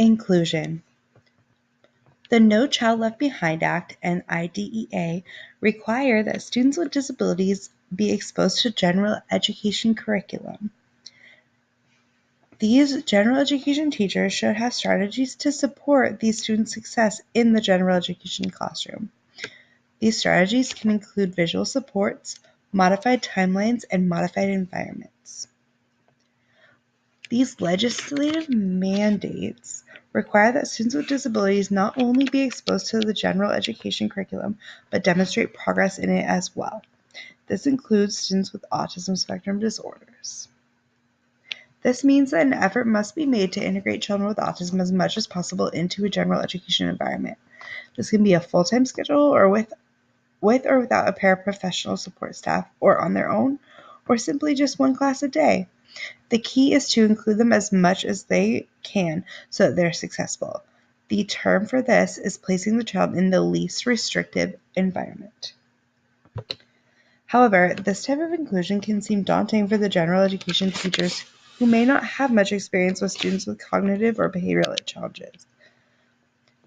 Inclusion. The No Child Left Behind Act and IDEA require that students with disabilities be exposed to general education curriculum. These general education teachers should have strategies to support these students' success in the general education classroom. These strategies can include visual supports, modified timelines, and modified environments. These legislative mandates require that students with disabilities not only be exposed to the general education curriculum, but demonstrate progress in it as well. This includes students with autism spectrum disorders. This means that an effort must be made to integrate children with autism as much as possible into a general education environment. This can be a full-time schedule or with or without a paraprofessional support staff, or on their own, or simply just one class a day. The key is to include them as much as they can so that they're successful. The term for this is placing the child in the least restrictive environment. However, this type of inclusion can seem daunting for the general education teachers who may not have much experience with students with cognitive or behavioral challenges.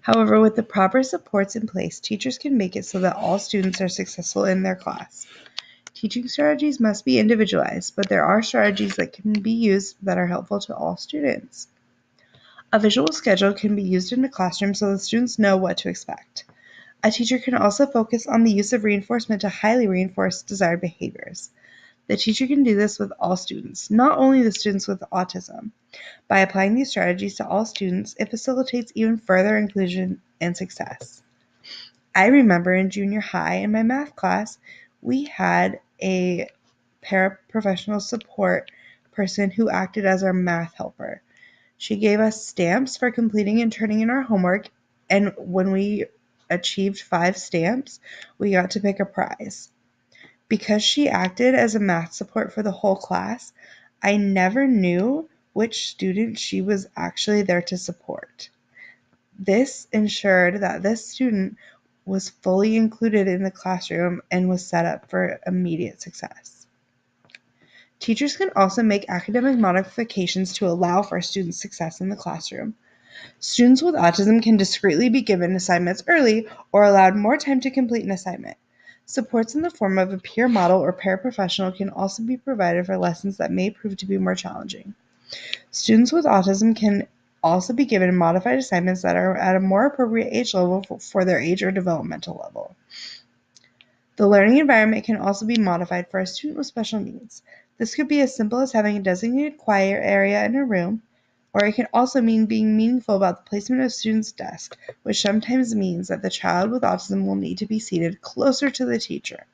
However, with the proper supports in place, teachers can make it so that all students are successful in their class. Teaching strategies must be individualized, but there are strategies that can be used that are helpful to all students. A visual schedule can be used in a classroom so the students know what to expect. A teacher can also focus on the use of reinforcement to highly reinforce desired behaviors. The teacher can do this with all students, not only the students with autism. By applying these strategies to all students, it facilitates even further inclusion and success. I remember in junior high in my math class, we had a paraprofessional support person who acted as our math helper. She gave us stamps for completing and turning in our homework, and when we achieved 5 stamps, we got to pick a prize. Because she acted as a math support for the whole class, I never knew which student she was actually there to support. This ensured that this student was fully included in the classroom and was set up for immediate success. Teachers can also make academic modifications to allow for student success in the classroom. Students with autism can discreetly be given assignments early or allowed more time to complete an assignment. Supports in the form of a peer model or paraprofessional can also be provided for lessons that may prove to be more challenging. Students with autism can also be given modified assignments that are at a more appropriate age level for their age or developmental level. The learning environment can also be modified for a student with special needs. This could be as simple as having a designated quiet area in a room, or it can also mean being meaningful about the placement of students' desks, which sometimes means that the child with autism will need to be seated closer to the teacher.